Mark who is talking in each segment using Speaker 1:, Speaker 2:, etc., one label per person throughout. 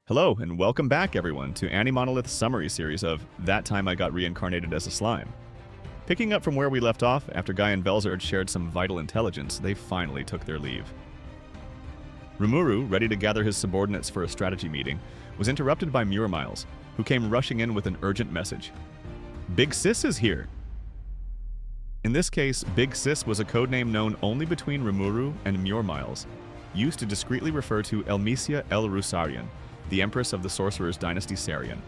Speaker 1: Hello, and welcome back, everyone, to AniMonolith's summary series of That Time I Got Reincarnated as a Slime. Picking up from where we left off, after Guy and Velzard shared some vital intelligence, they finally took their leave. Rimuru, ready to gather his subordinates for a strategy meeting, was interrupted by Miles, who came rushing in with an urgent message. Big Sis is here! In this case, Big Sis was a codename known only between Rimuru and Miles, used to discreetly refer to Elmesia el Rusarian, the Empress of the Sorcerer's Dynasty Sarian.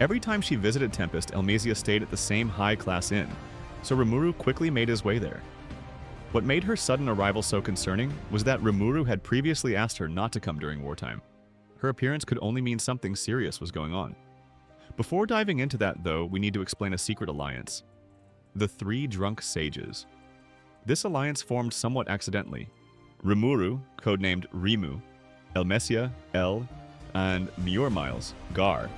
Speaker 1: Every time she visited Tempest, Elmesia stayed at the same high-class inn, so Rimuru quickly made his way there. What made her sudden arrival so concerning was that Rimuru had previously asked her not to come during wartime. Her appearance could only mean something serious was going on. Before diving into that, though, we need to explain a secret alliance. The Three Drunk Sages. This alliance formed somewhat accidentally. Rimuru, codenamed Rimu, Elmesia, El, and Miles, Gar,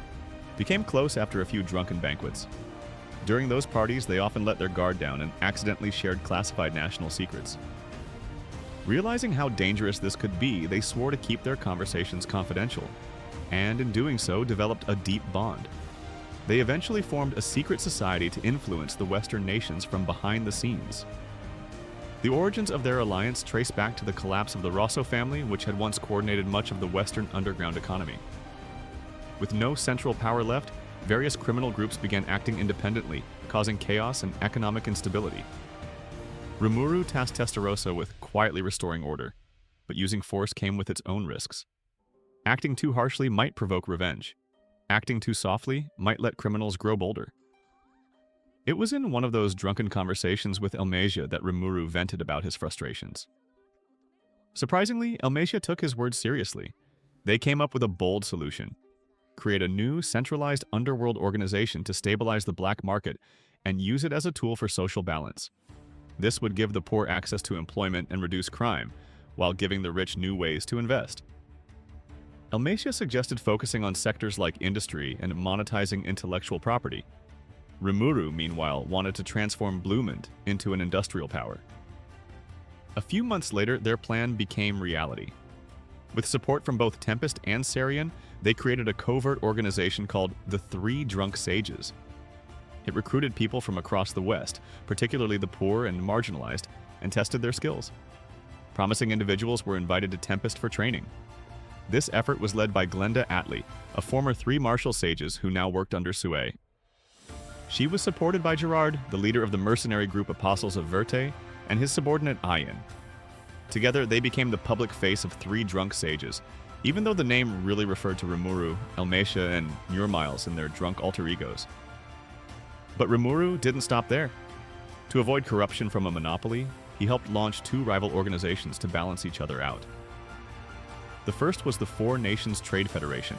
Speaker 1: became close after a few drunken banquets. During those parties, they often let their guard down and accidentally shared classified national secrets. Realizing how dangerous this could be, they swore to keep their conversations confidential, and in doing so, developed a deep bond. They eventually formed a secret society to influence the Western nations from behind the scenes. The origins of their alliance trace back to the collapse of the Rosso family, which had once coordinated much of the Western underground economy. With no central power left, various criminal groups began acting independently, causing chaos and economic instability. Rimuru tasked Testarossa with quietly restoring order, but using force came with its own risks. Acting too harshly might provoke revenge. Acting too softly might let criminals grow bolder. It was in one of those drunken conversations with Elmesia that Rimuru vented about his frustrations. Surprisingly, Elmesia took his words seriously. They came up with a bold solution: create a new, centralized underworld organization to stabilize the black market and use it as a tool for social balance. This would give the poor access to employment and reduce crime, while giving the rich new ways to invest. Elmesia suggested focusing on sectors like industry and monetizing intellectual property. Rimuru, meanwhile, wanted to transform Bloomond into an industrial power. A few months later, their plan became reality. With support from both Tempest and Sarian, they created a covert organization called the Three Drunk Sages. It recruited people from across the West, particularly the poor and marginalized, and tested their skills. Promising individuals were invited to Tempest for training. This effort was led by Glenda Atlee, a former Three Martial Sages who now worked under Sue. She was supported by Gerard, the leader of the mercenary group Apostles of Verte, and his subordinate Ayan. Together, they became the public face of Three Drunk Sages, even though the name really referred to Rimuru, Elmesia, and Miles in their drunk alter egos. But Rimuru didn't stop there. To avoid corruption from a monopoly, he helped launch two rival organizations to balance each other out. The first was the Four Nations Trade Federation,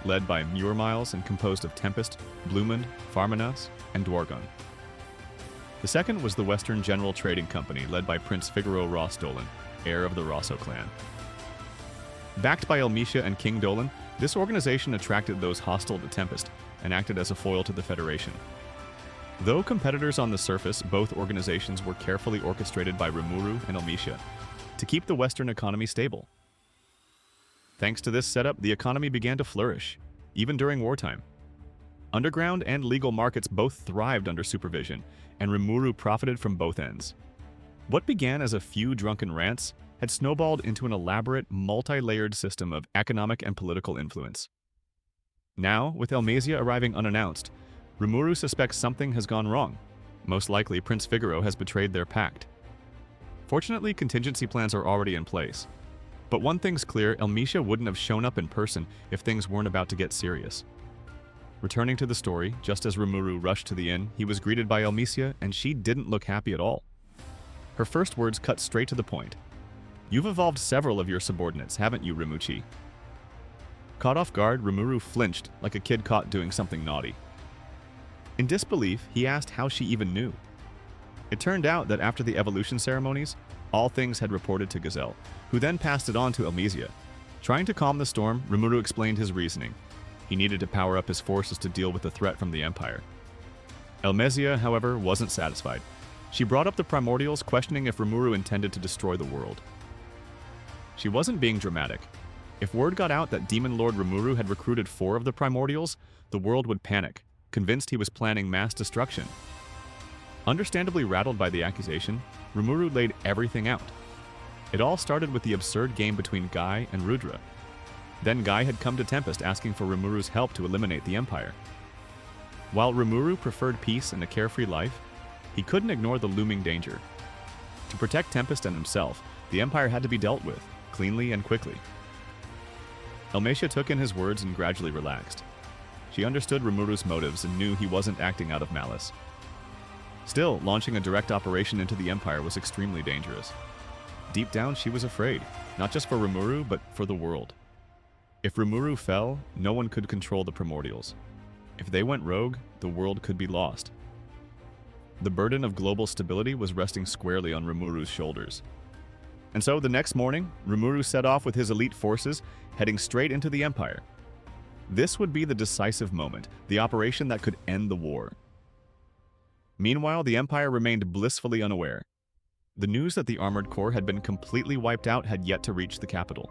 Speaker 1: led by Miles and composed of Tempest, Bloomond, Farmanas, and Dwargon. The second was the Western General Trading Company, led by Prince Figaro Ross Dolan, heir of the Rosso clan. Backed by Elmesia and King Dolan, this organization attracted those hostile to Tempest and acted as a foil to the Federation. Though competitors on the surface, both organizations were carefully orchestrated by Rimuru and Elmesia to keep the Western economy stable. Thanks to this setup, the economy began to flourish, even during wartime. Underground and legal markets both thrived under supervision, and Rimuru profited from both ends. What began as a few drunken rants had snowballed into an elaborate, multi-layered system of economic and political influence. Now, with Elmesia arriving unannounced, Rimuru suspects something has gone wrong. Most likely, Prince Figaro has betrayed their pact. Fortunately, contingency plans are already in place. But one thing's clear, Elmesia wouldn't have shown up in person if things weren't about to get serious. Returning to the story, just as Rimuru rushed to the inn, he was greeted by Elmesia, and she didn't look happy at all. Her first words cut straight to the point. "You've evolved several of your subordinates, haven't you, Rimuchi?" Caught off guard, Rimuru flinched like a kid caught doing something naughty. In disbelief, he asked how she even knew. It turned out that after the evolution ceremonies, all things had reported to Gazelle, who then passed it on to Elmesia. Trying to calm the storm, Rimuru explained his reasoning. He needed to power up his forces to deal with the threat from the Empire. Elmesia, however, wasn't satisfied. She brought up the primordials, questioning if Rimuru intended to destroy the world. She wasn't being dramatic. If word got out that Demon Lord Rimuru had recruited 4 of the primordials, the world would panic, convinced he was planning mass destruction. Understandably rattled by the accusation, Rimuru laid everything out. It all started with the absurd game between Guy and Rudra. Then Guy had come to Tempest asking for Rimuru's help to eliminate the Empire. While Rimuru preferred peace and a carefree life, he couldn't ignore the looming danger. To protect Tempest and himself, the Empire had to be dealt with, cleanly and quickly. Elmesia took in his words and gradually relaxed. She understood Rimuru's motives and knew he wasn't acting out of malice. Still, launching a direct operation into the Empire was extremely dangerous. Deep down, she was afraid, not just for Rimuru, but for the world. If Rimuru fell, no one could control the primordials. If they went rogue, the world could be lost. The burden of global stability was resting squarely on Rimuru's shoulders. And so the next morning, Rimuru set off with his elite forces, heading straight into the Empire. This would be the decisive moment, the operation that could end the war. Meanwhile, the Empire remained blissfully unaware. The news that the Armored Corps had been completely wiped out had yet to reach the capital.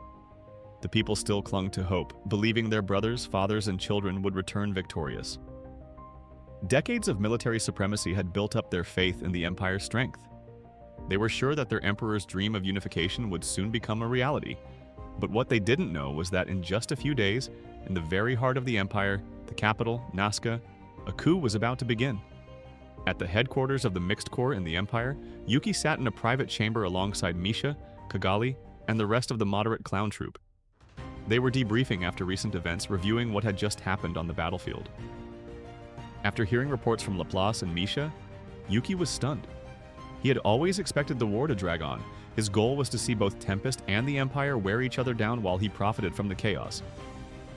Speaker 1: The people still clung to hope, believing their brothers, fathers, and children would return victorious. Decades of military supremacy had built up their faith in the Empire's strength. They were sure that their emperor's dream of unification would soon become a reality. But what they didn't know was that in just a few days, in the very heart of the Empire, the capital, Nazca, a coup was about to begin. At the headquarters of the Mixed Corps in the Empire, Yuki sat in a private chamber alongside Misha, Kigali, and the rest of the moderate clown troupe. They were debriefing after recent events, reviewing what had just happened on the battlefield. After hearing reports from Laplace and Misha, Yuki was stunned. He had always expected the war to drag on. His goal was to see both Tempest and the Empire wear each other down while he profited from the chaos.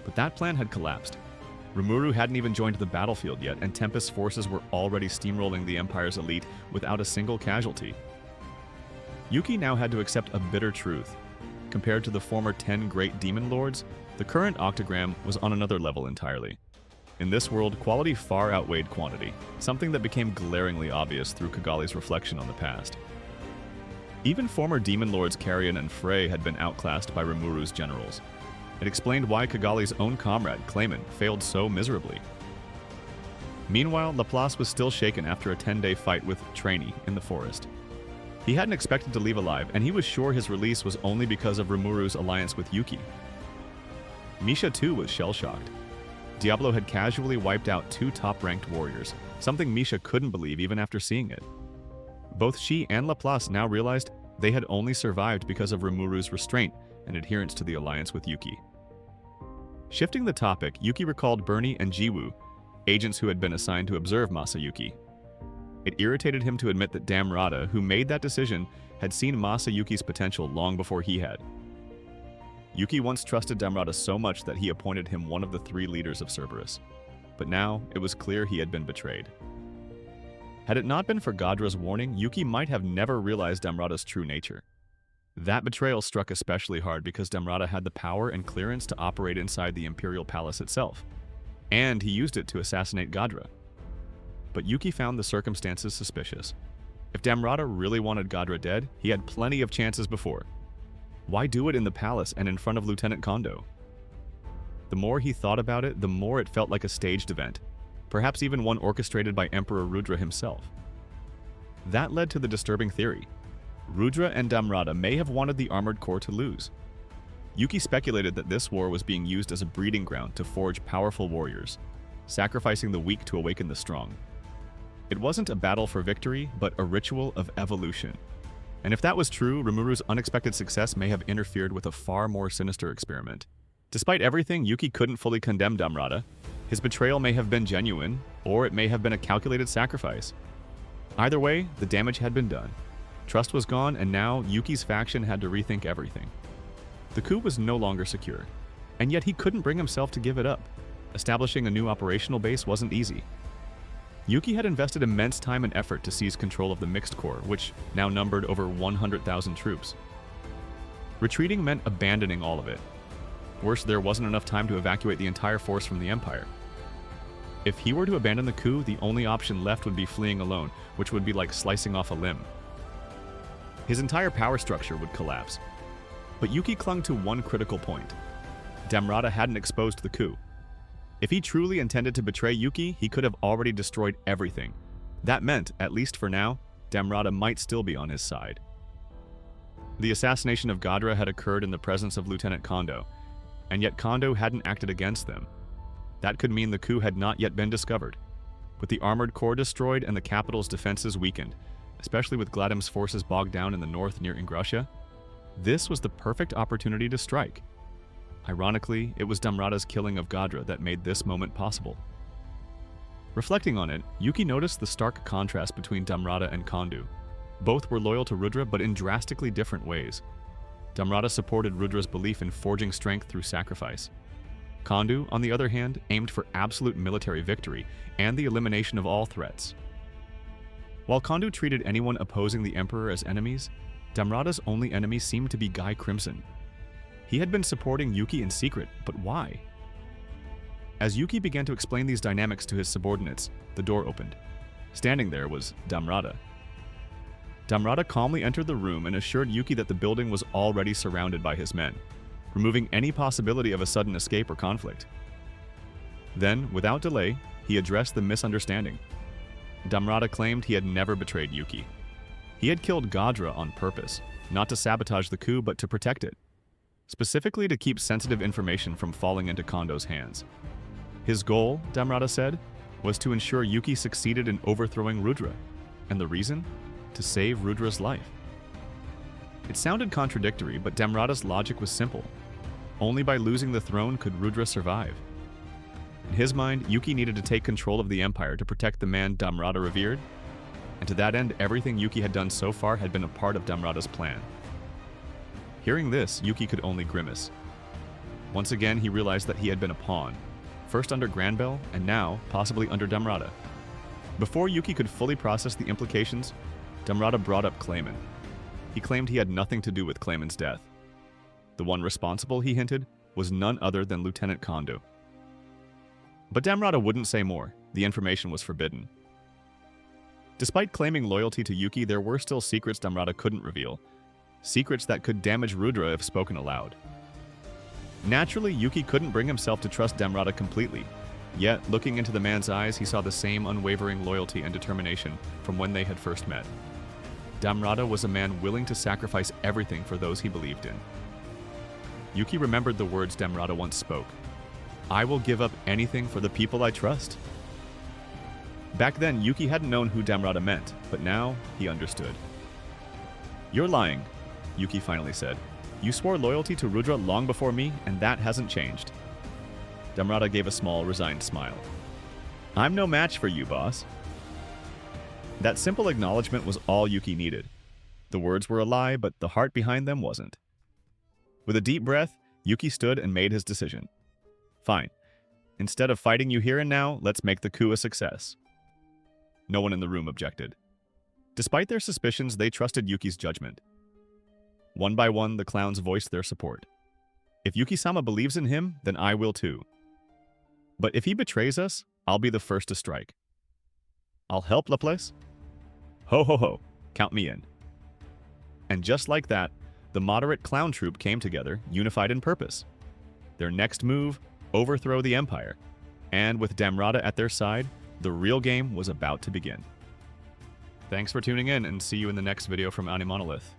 Speaker 1: But that plan had collapsed. Rimuru hadn't even joined the battlefield yet, and Tempest's forces were already steamrolling the Empire's elite without a single casualty. Yuki now had to accept a bitter truth. Compared to the former 10 great demon lords, the current octogram was on another level entirely. In this world, quality far outweighed quantity, something that became glaringly obvious through Kigali's reflection on the past. Even former demon lords Carrion and Frey had been outclassed by Rimuru's generals. It explained why Kigali's own comrade, Clayman, failed so miserably. Meanwhile, Laplace was still shaken after a 10-day fight with Trainee in the forest. He hadn't expected to leave alive, and he was sure his release was only because of Rimuru's alliance with Yuki. Misha too was shell-shocked. Diablo had casually wiped out 2 top-ranked warriors, something Misha couldn't believe even after seeing it. Both she and Laplace now realized they had only survived because of Rimuru's restraint and adherence to the alliance with Yuki. Shifting the topic, Yuki recalled Bernie and Jiwoo, agents who had been assigned to observe Masayuki. It irritated him to admit that Damrada, who made that decision, had seen Masayuki's potential long before he had. Yuki once trusted Damrada so much that he appointed him one of the 3 leaders of Cerberus. But now, it was clear he had been betrayed. Had it not been for Gadra's warning, Yuki might have never realized Damrada's true nature. That betrayal struck especially hard because Damrada had the power and clearance to operate inside the Imperial Palace itself, and he used it to assassinate Gadra. But Yuki found the circumstances suspicious. If Damrada really wanted Gadra dead, he had plenty of chances before. Why do it in the palace and in front of Lieutenant Kondo? The more he thought about it, the more it felt like a staged event, perhaps even one orchestrated by Emperor Rudra himself. That led to the disturbing theory. Rudra and Damrada may have wanted the Armored Corps to lose. Yuki speculated that this war was being used as a breeding ground to forge powerful warriors, sacrificing the weak to awaken the strong. It wasn't a battle for victory, but a ritual of evolution. And if that was true, Rimuru's unexpected success may have interfered with a far more sinister experiment. Despite everything, Yuki couldn't fully condemn Damrada. His betrayal may have been genuine, or it may have been a calculated sacrifice. Either way, the damage had been done. Trust was gone, and now Yuki's faction had to rethink everything. The coup was no longer secure, and yet he couldn't bring himself to give it up. Establishing a new operational base wasn't easy. Yuki had invested immense time and effort to seize control of the Mixed Corps, which now numbered over 100,000 troops. Retreating meant abandoning all of it. Worse, there wasn't enough time to evacuate the entire force from the Empire. If he were to abandon the coup, the only option left would be fleeing alone, which would be like slicing off a limb. His entire power structure would collapse. But Yuki clung to one critical point. Damrada hadn't exposed the coup. If he truly intended to betray Yuki, he could have already destroyed everything. That meant, at least for now, Damrada might still be on his side. The assassination of Gadra had occurred in the presence of Lieutenant Kondo, and yet Kondo hadn't acted against them. That could mean the coup had not yet been discovered. With the armored core destroyed and the capital's defenses weakened, especially with Gladim's forces bogged down in the north near Ingrassia, this was the perfect opportunity to strike. Ironically, it was Damrada's killing of Gadra that made this moment possible. Reflecting on it, Yuki noticed the stark contrast between Damrada and Kondo. Both were loyal to Rudra, but in drastically different ways. Damrada supported Rudra's belief in forging strength through sacrifice. Kondo, on the other hand, aimed for absolute military victory and the elimination of all threats. While Kondo treated anyone opposing the Emperor as enemies, Damrada's only enemy seemed to be Guy Crimson. He had been supporting Yuki in secret, but why? As Yuki began to explain these dynamics to his subordinates, the door opened. Standing there was Damrada. Damrada calmly entered the room and assured Yuki that the building was already surrounded by his men, removing any possibility of a sudden escape or conflict. Then, without delay, he addressed the misunderstanding. Damrada claimed he had never betrayed Yuki. He had killed Gadra on purpose, not to sabotage the coup but to protect it, specifically to keep sensitive information from falling into Kondo's hands. His goal, Damrada said, was to ensure Yuki succeeded in overthrowing Rudra, and the reason? To save Rudra's life. It sounded contradictory, but Damrada's logic was simple. Only by losing the throne could Rudra survive. In his mind, Yuki needed to take control of the empire to protect the man Damrada revered, and to that end, everything Yuki had done so far had been a part of Damrada's plan. Hearing this, Yuki could only grimace. Once again, he realized that he had been a pawn, first under Granbell, and now, possibly under Damrada. Before Yuki could fully process the implications, Damrada brought up Clayman. He claimed he had nothing to do with Clayman's death. The one responsible, he hinted, was none other than Lieutenant Kondo. But Damrada wouldn't say more. The information was forbidden. Despite claiming loyalty to Yuki, there were still secrets Damrada couldn't reveal. Secrets that could damage Rudra if spoken aloud. Naturally, Yuki couldn't bring himself to trust Damrada completely. Yet, looking into the man's eyes, he saw the same unwavering loyalty and determination from when they had first met. Damrada was a man willing to sacrifice everything for those he believed in. Yuki remembered the words Damrada once spoke. "I will give up anything for the people I trust." Back then, Yuki hadn't known who Damrada meant, but now he understood. "You're lying," Yuki finally said. "You swore loyalty to Rudra long before me, and that hasn't changed." Damrada gave a small, resigned smile. "I'm no match for you, boss." That simple acknowledgement was all Yuki needed. The words were a lie, but the heart behind them wasn't. With a deep breath, Yuki stood and made his decision. "Fine. Instead of fighting you here and now, let's make the coup a success." No one in the room objected. Despite their suspicions, they trusted Yuki's judgment. One by one, the clowns voiced their support. "If Yuki-sama believes in him, then I will too. But if he betrays us, I'll be the first to strike. I'll help Laplace. Ho ho ho, count me in." And just like that, the moderate clown troupe came together, unified in purpose. Their next move, overthrow the empire. And with Damrada at their side, the real game was about to begin. Thanks for tuning in, and see you in the next video from AniMonolith.